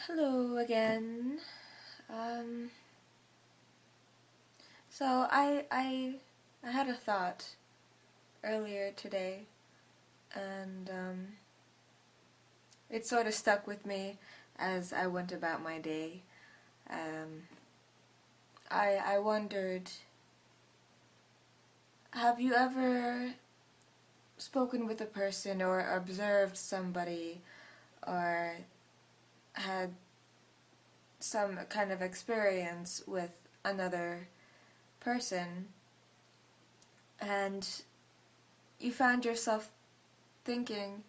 Hello again. Um, so I had a thought earlier today, and it sort of stuck with me as I went about my day. Um, I wondered, have you ever spoken with a person or observed somebody or had some kind of experience with another person and you found yourself thinking,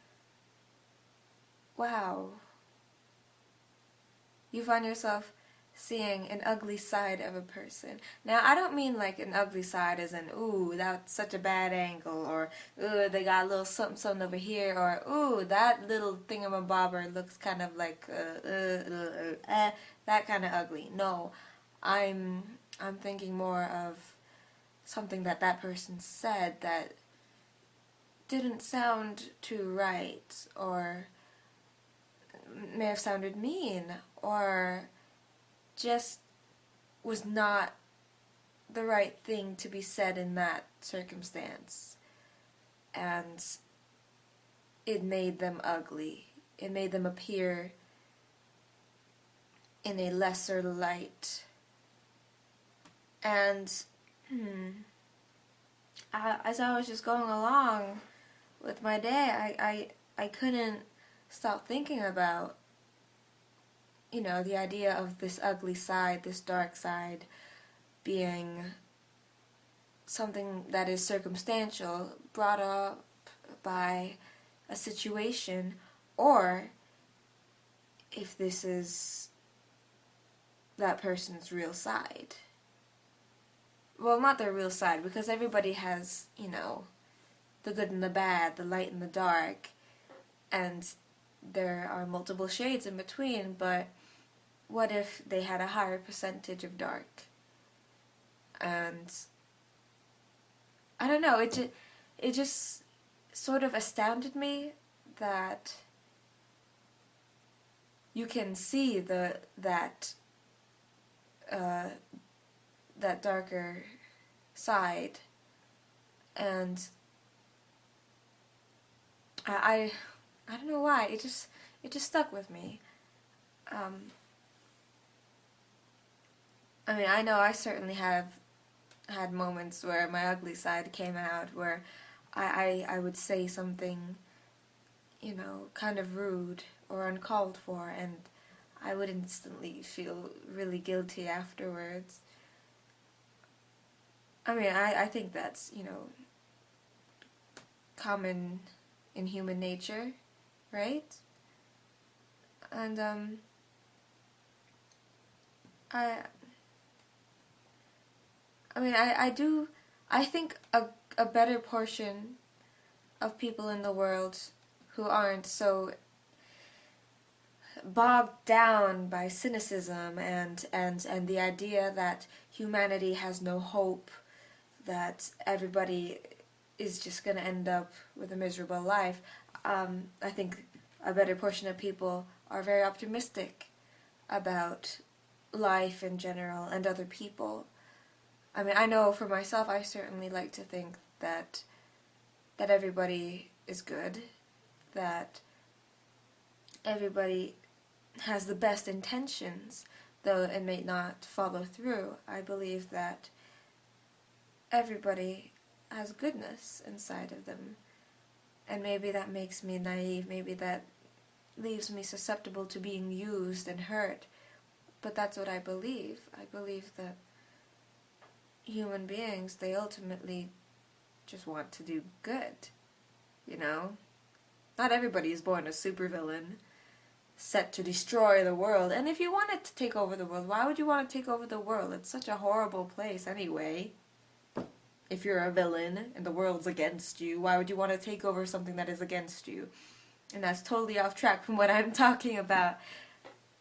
wow, you find yourself seeing an ugly side of a person. Now, I don't mean like an ugly side as in, ooh, that's such a bad angle, or ooh, they got a little something something over here, or ooh, that little thingamabobber looks kind of like, that kind of ugly. No, I'm I'm thinking more of something that person said that didn't sound too right, or may have sounded mean, or just was not the right thing to be said in that circumstance. And it made them ugly. It made them appear in a lesser light. And as I was just going along with my day, I couldn't stop thinking about, the idea of this ugly side, this dark side, being something that is circumstantial, brought up by a situation, or if this is that person's real side. Well, not their real side, because everybody has, the good and the bad, the light and the dark, and there are multiple shades in between, but what if they had a higher percentage of dark? And I don't know, it just sort of astounded me that you can see uh, that darker side, and I don't know why, it just stuck with me. Um, I mean, I know I certainly have had moments where my ugly side came out, where I would say something, kind of rude or uncalled for, and I would instantly feel really guilty afterwards. I mean, I think that's, common in human nature, right? And, I, I mean, I think a better portion of people in the world who aren't so bogged down by cynicism and the idea that humanity has no hope, that everybody is just going to end up with a miserable life. I think a better portion of people are very optimistic about life in general and other people. I mean, I know for myself, I certainly like to think that everybody is good, that everybody has the best intentions, though it may not follow through. I believe that everybody has goodness inside of them, and maybe that makes me naive, maybe that leaves me susceptible to being used and hurt, but that's what I believe. I believe that human beings, they ultimately just want to do good, you know? Not everybody is born a supervillain, set to destroy the world. And if you wanted to take over the world, why would you want to take over the world? It's such a horrible place anyway. If you're a villain and the world's against you, why would you want to take over something that is against you? And that's totally off track from what I'm talking about.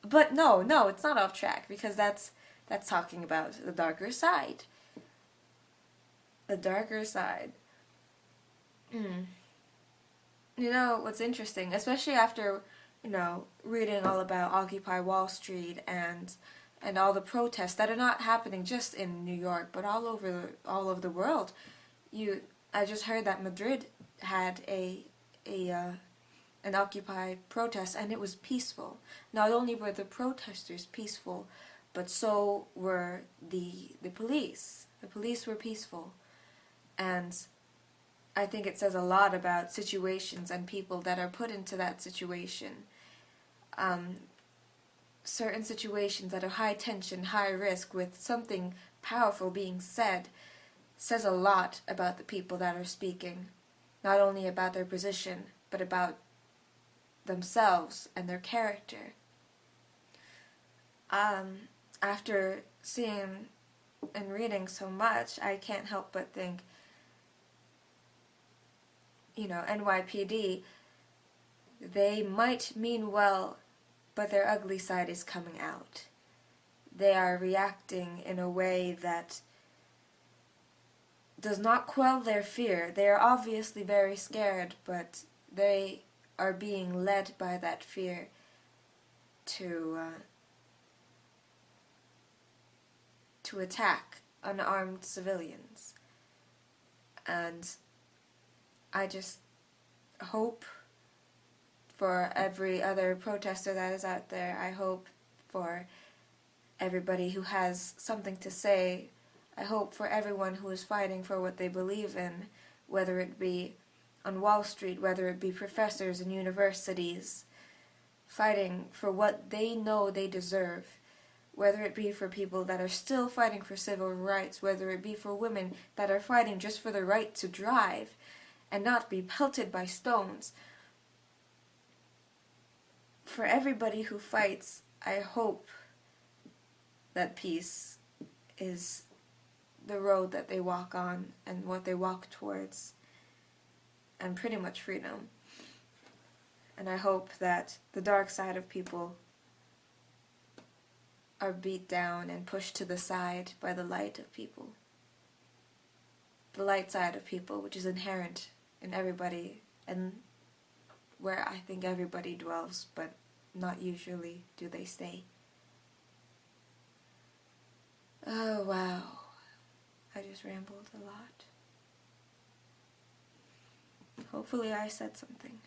But no, it's not off track, because that's talking about the darker side. The darker side. You know what's interesting, especially after reading all about Occupy Wall Street and all the protests that are not happening just in New York, but all over the world. I just heard that Madrid had an Occupy protest, and it was peaceful. Not only were the protesters peaceful, but so were the police. The police were peaceful, and I think it says a lot about situations and people that are put into that situation. Certain situations that are high tension, high risk, with something powerful being said, says a lot about the people that are speaking. Not only about their position, but about themselves and their character. After seeing and reading so much, I can't help but think, NYPD, they might mean well, but their ugly side is coming out. They are reacting in a way that does not quell their fear. They are obviously very scared, but they are being led by that fear to attack unarmed civilians. And I just hope for every other protester that is out there. I hope for everybody who has something to say. I hope for everyone who is fighting for what they believe in, whether it be on Wall Street, whether it be professors in universities, fighting for what they know they deserve, whether it be for people that are still fighting for civil rights, whether it be for women that are fighting just for the right to drive and not be pelted by stones. For everybody who fights, I hope that peace is the road that they walk on and what they walk towards, and pretty much freedom. And I hope that the dark side of people are beat down and pushed to the side by the light of people. The light side of people, which is inherent in everybody, and where I think everybody dwells, but not usually do they stay. Oh, wow. I just rambled a lot. Hopefully I said something.